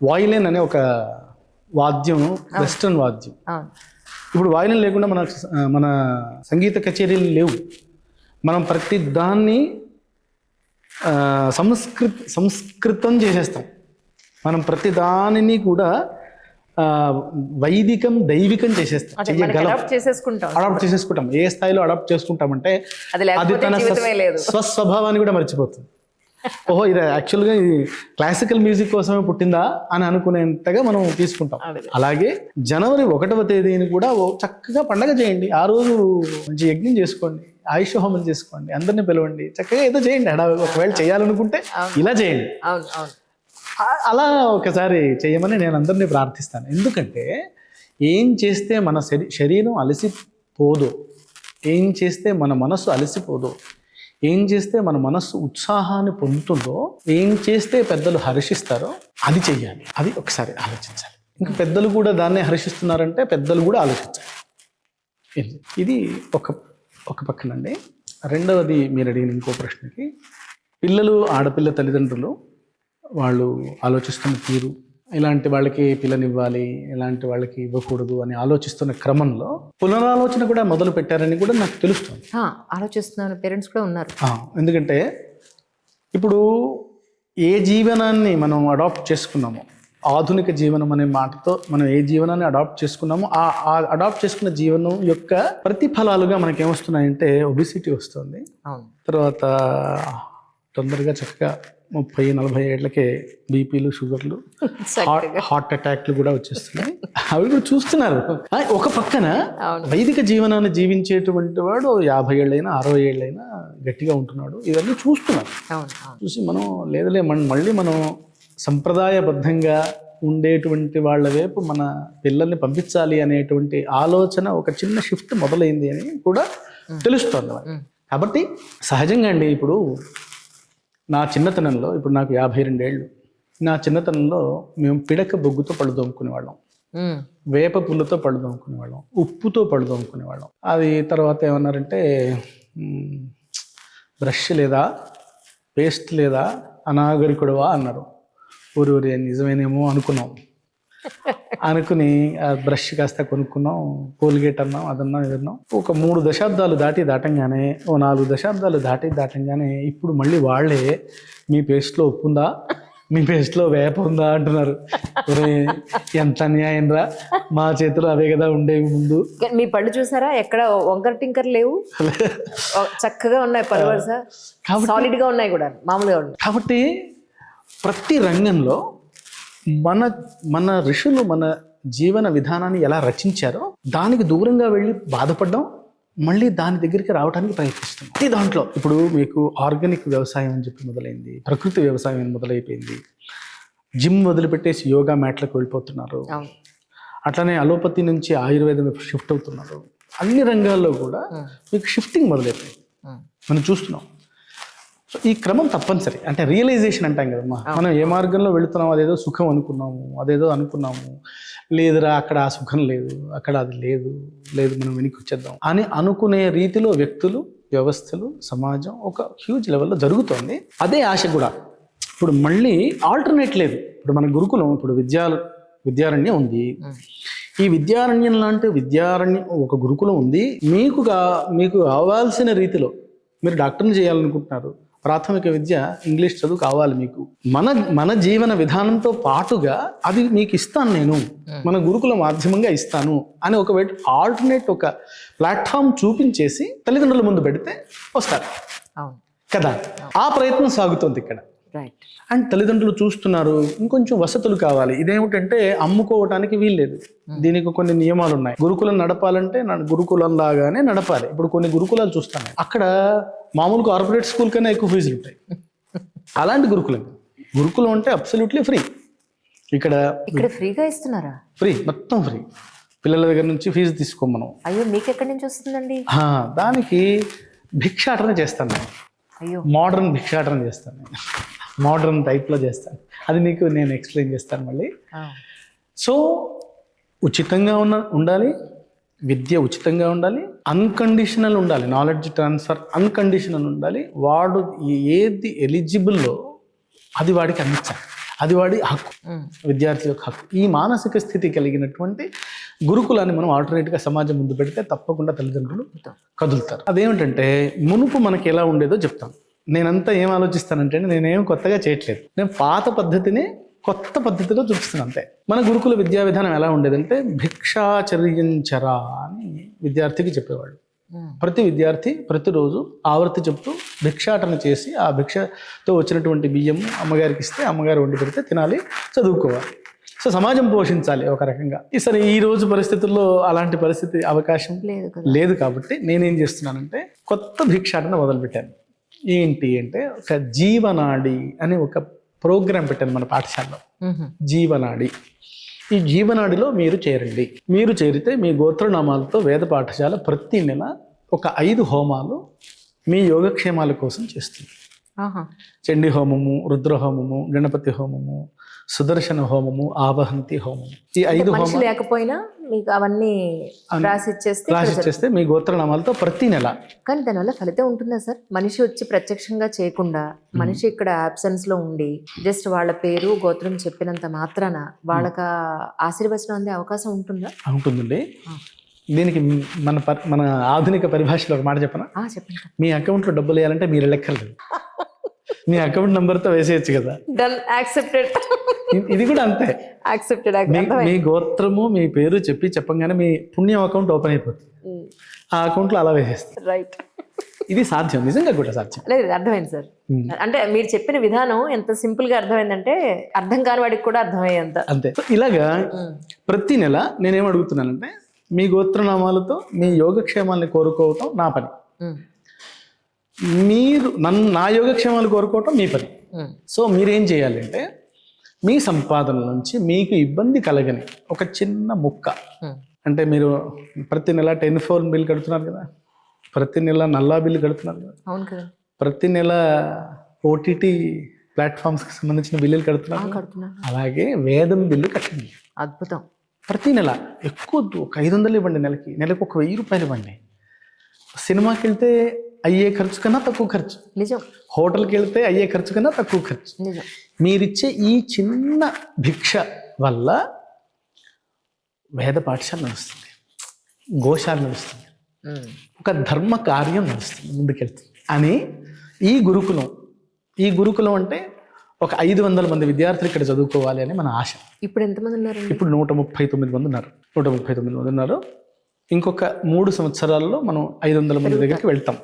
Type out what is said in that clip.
Violin అనే ఒక వాద్యం, western వాద్యం. ఇప్పుడు వాయిలిన్ లేకుండా మన సంగీత కచేరీలు లేవు. మనం ప్రతి దాన్ని సంస్కృతం చేసేస్తాం. మనం ప్రతి దానిని కూడా వైదికం దైవికం చేసేస్తాం, అడాప్ట్ చేసేసుకుంటాం. ఏ స్థాయిలో అడాప్ట్ చేసుకుంటామంటే అది తన స్వస్వభావాన్ని కూడా మర్చిపోతుంది. ఓహో, ఇది యాక్చువల్గా ఇది క్లాసికల్ మ్యూజిక్ కోసమే పుట్టిందా అని అనుకునేంతగా మనం తీసుకుంటాం. అలాగే జనవరి 1వ తేదీని కూడా చక్కగా పండగ చేయండి. ఆ రోజు మంచి యజ్ఞం చేసుకోండి, ఆయుష్ హోమం చేసుకోండి, అందరినీ పిలవండి, చక్కగా ఏదో చేయండి. ఒకవేళ చేయాలనుకుంటే ఇలా చేయండి. అలా ఒకసారి చేయమని నేను అందరినీ ప్రార్థిస్తాను. ఎందుకంటే ఏం చేస్తే మన శరీరం అలసిపోదు, ఏం చేస్తే మన మనస్సు అలసిపోదు, ఏం చేస్తే మన మనస్సు ఉత్సాహాన్ని పొందుతుందో, ఏం చేస్తే పెద్దలు హర్షిస్తారో అది చెయ్యాలి. అది ఒకసారి ఆలోచించాలి. ఇంకా పెద్దలు కూడా దాన్నే హర్షిస్తున్నారంటే పెద్దలు కూడా ఆలోచించాలి. ఇది ఒక పక్కనండి. రెండవది, మీరు అడిగిన ఇంకో ప్రశ్నకి, పిల్లలు, ఆడపిల్ల తల్లిదండ్రులు వాళ్ళు ఆలోచిస్తున్న తీరు, ఇలాంటి వాళ్ళకి పిల్లనివ్వాలి, ఇలాంటి వాళ్ళకి ఇవ్వకూడదు అని ఆలోచిస్తున్న క్రమంలో పునరాలోచన కూడా మొదలు పెట్టారని కూడా నాకు తెలుస్తుంది. ఆలోచిస్తున్న పేరెంట్స్ కూడా ఉన్నారు. ఎందుకంటే ఇప్పుడు ఏ జీవనాన్ని మనం అడాప్ట్ చేసుకున్నామో, ఆధునిక జీవనం అనే మాటతో మనం ఏ జీవనాన్ని అడాప్ట్ చేసుకున్నామో ఆ అడాప్ట్ చేసుకున్న జీవనం యొక్క ప్రతిఫలాలుగా మనకి ఏమొస్తున్నాయంటే ఒబిసిటీ వస్తుంది. తర్వాత తొందరగా చక్కగా 30-40 ఏళ్లకే బీపీలు, షుగర్లు, హార్ట్ అటాక్లు కూడా వచ్చేస్తున్నాయి. అవి కూడా చూస్తున్నారు. ఒక పక్కన వైదిక జీవనాన్ని జీవించేటువంటి వాడు 50 ఏళ్ళైనా 60 ఏళ్ళైనా గట్టిగా ఉంటున్నాడు. ఇవన్నీ చూస్తున్నారు. చూసి మనం లేదులే, మళ్ళీ మనం సంప్రదాయబద్ధంగా ఉండేటువంటి వాళ్ళ వైపు మన పిల్లల్ని పంపించాలి అనేటువంటి ఆలోచన ఒక చిన్న షిఫ్ట్ మొదలైంది అని కూడా తెలుస్తోంది. కాబట్టి సహజంగా అండి, ఇప్పుడు నా చిన్నతనంలో, ఇప్పుడు నాకు 52 ఏళ్ళు, నా చిన్నతనంలో మేము పిడక బొగ్గుతో పళ్ళు తోముకునేవాళ్ళం, వేప పుల్లతో పళ్ళు తోముకునేవాళ్ళం, ఉప్పుతో పళ్ళు తోముకునేవాళ్ళం. అది తర్వాత ఏమన్నారంటే బ్రష్ లేదా, పేస్ట్ లేదా, అనాగరికుడవా అన్నారు. ఊరి నిజమేనేమో అనుకున్నాం. అనుకుని బ్రష్ కాస్త కొనుక్కున్నాం, కోల్గేట్ అన్నాం, అదన్నాం, ఇదన్నాం. ఒక 3 దశాబ్దాలు దాటంగానే, 4 దశాబ్దాలు దాటంగానే ఇప్పుడు మళ్ళీ వాళ్ళే మీ పేస్ట్లో ఉప్పు ఉందా, మీ పేస్ట్లో వేప ఉందా అంటున్నారు. ఎంత అన్యాయం రా, మా చేతిలో అవే కదా ఉండేవి ముందు. మీ పళ్ళు చూసారా, ఎక్కడ వంకర టింకర్ లేవు, చక్కగా ఉన్నాయి పళ్ళు, సాలిడ్ గా ఉన్నాయి కూడా, మామూలుగా ఉన్నాయి. కాబట్టి ప్రతి రంగంలో మన ఋషులు మన జీవన విధానాన్ని ఎలా రచించారో దానికి దూరంగా వెళ్ళి బాధపడ్డాం, మళ్ళీ దాని దగ్గరికి రావడానికి ప్రయత్నిస్తున్నాం. ఈ దాంట్లో ఇప్పుడు మీకు ఆర్గానిక్ వ్యవసాయం అని చెప్పి మొదలైంది, ప్రకృతి వ్యవసాయం అని మొదలైపోయింది, జిమ్ వదిలిపెట్టేసి యోగా మ్యాట్లకు వెళ్ళిపోతున్నారు, అట్లనే అలోపతి నుంచి ఆయుర్వేదం షిఫ్ట్ అవుతున్నారు. అన్ని రంగాల్లో కూడా మీకు షిఫ్టింగ్ మొదలైపోయింది, మనం చూస్తున్నాం. సో ఈ క్రమం తప్పనిసరి. అంటే రియలైజేషన్ అంటాం కదమ్మా, మనం ఏ మార్గంలో వెళుతున్నాం, అదేదో సుఖం అనుకున్నాము, లేదురా అక్కడ ఆ సుఖం లేదు, అక్కడ అది లేదు, మనం వెనక్కి వచ్చేద్దాం అని అనుకునే రీతిలో వ్యక్తులు, వ్యవస్థలు, సమాజం ఒక హ్యూజ్ లెవెల్లో జరుగుతోంది. అదే ఆశ కూడా ఇప్పుడు మళ్ళీ ఆల్టర్నేట్ లేదు. ఇప్పుడు మన గురుకులం, ఇప్పుడు విద్యారణ్యం ఉంది. ఈ విద్యారణ్యం లాంటి ఒక గురుకులం ఉంది. మీకు కావాల్సిన రీతిలో మీరు డాక్టర్ని చేయాలనుకుంటున్నారు, ప్రాథమిక విద్య ఇంగ్లీష్ చదువు కావాలి మీకు, మన జీవన విధానంతో పాటుగా అది మీకు ఇస్తాను, నేను మన గురుకుల మాధ్యమంగా ఇస్తాను అని ఒక ఆల్టర్నేట్ ఒక ప్లాట్ఫామ్ చూపించేసి తల్లిదండ్రుల ముందు పెడితే వస్తారు కదా. ఆ ప్రయత్నం సాగుతుంది ఇక్కడ. అండ్ తల్లిదండ్రులు చూస్తున్నారు, ఇంకొంచెం వసతులు కావాలి. ఇదేమిటంటే అమ్ముకోవటానికి వీల్లేదు, దీనికి కొన్ని నియమాలు ఉన్నాయి. గురుకులం నడపాలంటే గురుకులం లాగానే నడపాలి. ఇప్పుడు కొన్ని గురుకులాలు చూస్తాను, అక్కడ మామూలు కార్పొరేట్ స్కూల్ కన్నా ఎక్కువ ఫీజులు ఉంటాయి. అలాంటి గురుకులం అంటే అబ్సల్యూట్లీ ఫ్రీ. ఇక్కడ ఫ్రీగా ఇస్తున్నారా? ఫ్రీ, మొత్తం ఫ్రీ. పిల్లల దగ్గర నుంచి ఫీజు తీసుకోమనం. అయ్యో, మీకు ఎక్కడి నుంచి వస్తుందండి? దానికి భిక్షాటన చేస్తాను నేను. అయ్యో, మోడర్న్ భిక్షాటన చేస్తాను నేను, మోడర్న్ టైప్లో చేస్తాను. అది నీకు నేను ఎక్స్ప్లెయిన్ చేస్తాను మళ్ళీ. సో ఉచితంగా ఉండాలి, విద్య ఉచితంగా ఉండాలి, అన్కండిషనల్ ఉండాలి, నాలెడ్జ్ ట్రాన్స్ఫర్ అన్కండిషనల్ ఉండాలి. వాడు ఏది ఎలిజిబుల్లో అది వాడికి అందించాలి. అది వాడి హక్కు, విద్యార్థి యొక్క హక్కు. ఈ మానసిక స్థితి కలిగినటువంటి గురుకులాన్ని మనం ఆల్టర్నేట్గా సమాజం ముందు పెడితే తప్పకుండా తల్లిదండ్రులు కదులుతారు. అదేమిటంటే మునుపు మనకి ఎలా ఉండేదో చెప్తాను. నేనంతా ఏం ఆలోచిస్తానంటే నేనేం కొత్తగా చేయట్లేదు, నేను పాత పద్ధతిని కొత్త పద్ధతిలో చూపిస్తున్నాను అంతే. మన గురుకుల విద్యా విధానం ఎలా ఉండేదంటే భిక్షాచర్యంచరా అని విద్యార్థికి చెప్పేవాళ్ళు. ప్రతి విద్యార్థి ప్రతిరోజు ఆవర్తి చెప్తూ భిక్షాటన చేసి ఆ భిక్షతో వచ్చినటువంటి బియ్యం అమ్మగారికి ఇస్తే అమ్మగారు వండి పెడితే తినాలి, చదువుకోవాలి. సో సమాజం పోషించాలి ఒక రకంగా. సరే ఈ రోజు పరిస్థితుల్లో అలాంటి పరిస్థితి అవకాశం లేదు కాబట్టి నేనేం చేస్తున్నానంటే కొత్త భిక్షాటన మొదలుపెట్టాను. ఏంటి అంటే ఒక జీవనాడి అని ఒక ప్రోగ్రాం పెట్టాను మన పాఠశాలలో. జీవనాడి. ఈ జీవనాడిలో మీరు చేరండి. మీరు చేరితే మీ గోత్రనామాలతో వేద పాఠశాల ప్రతి నెల ఒక 5 హోమాలు మీ యోగక్షేమాల కోసం చేస్తుంది. చండీ హోమము, రుద్ర హోమము, గణపతి హోమము, సుదర్శన హోమము, ఆవహంతి హోమము. ఈ 5 హోమాలు లేకపోయినా మీకు అవన్నీ రాసిచ్చేస్తే మీ గోత్రనామాలతో ప్రతి నెల. కానీ దానివల్ల ఫలితం ఉంటుందా సార్? మనిషి వచ్చి ప్రత్యక్షంగా చేయకుండా మనిషి ఇక్కడ అబ్సెన్స్ లో ఉండి జస్ట్ వాళ్ళ పేరు గోత్రం చెప్పినంత మాత్రాన వాళ్ళకి ఆశీర్వచనం అందే అవకాశం ఉంటుందా? ఉంటుందండి. దీనికి మన ఆధునిక పరిభాషలో ఒక మాట చెప్పనా? చెప్పండి. మీ అకౌంట్లో డబ్బులు వేయాలంటే మీరు లెక్కర్లేదు, మీ అకౌంట్ నెంబర్తో వేసేయచ్చు కదా. Done, accepted. ఇది కూడా అంతే, యాక్సెప్టెడ్. మీ గోత్రము మీ పేరు చెప్పంగానే మీ పుణ్యం అకౌంట్ ఓపెన్ అయిపోతుంది. ఆ అకౌంట్లో అలా వేసేస్తారు. రైట్. ఇది సాధ్యం, నిజంగా కూడా సాధ్యం. లేదు, అర్థమైంది సార్. అంటే మీరు చెప్పిన విధానం ఎంత సింపుల్ గా అర్థమైందంటే అర్థం కాని వాడికి కూడా అర్థమయ్యేంత. అంతే. ఇలాగా ప్రతి నెల నేనేం అడుగుతున్నానంటే మీ గోత్రనామాలతో మీ యోగక్షేమాల్ని కోరుకోవటం నా పని, మీరు నా యోగక్షేమాలు కోరుకోవటం మీ పని. సో మీరేం చేయాలంటే మీ సంపాదన నుంచి మీకు ఇబ్బంది కలగని ఒక చిన్న ముక్క, అంటే మీరు ప్రతి నెల టెలిఫోన్ బిల్ కడుతున్నారు కదా, ప్రతి నెల నల్లా బిల్లు కడుతున్నారు కదా, అవును కదా, ప్రతి నెల ఓటీటీ ప్లాట్ఫామ్స్కి సంబంధించిన బిల్లులు కడుతున్నారు. అలాగే వేదం బిల్లు కట్టండి. అద్భుతం. ప్రతి నెల ఎక్కువ ఒక 500 ఇవ్వండి, నెలకు ఒక 1000 రూపాయలు ఇవ్వండి. సినిమాకి వెళ్తే అయ్యే ఖర్చు కన్నా తక్కువ ఖర్చు. నిజం. హోటల్కి వెళ్తే అయ్యే ఖర్చు కన్నా తక్కువ ఖర్చు. నిజం. మీరిచ్చే ఈ చిన్న భిక్ష వల్ల వేద పాఠశాల నడుస్తుంది, గోశాల నడుస్తుంది, ఒక ధర్మ కార్యం నడుస్తుంది, ముందుకెళ్తుంది అని ఈ గురుకులం అంటే ఒక 500 మంది విద్యార్థులు ఇక్కడ చదువుకోవాలి అని మన ఆశ. ఇప్పుడు ఎంతమంది ఉన్నారు? ఇప్పుడు 139 మంది ఉన్నారు. 139 మంది ఉన్నారు. ఇంకొక 3 సంవత్సరాల్లో మనం 500 మంది దగ్గరికి వెళ్తాం.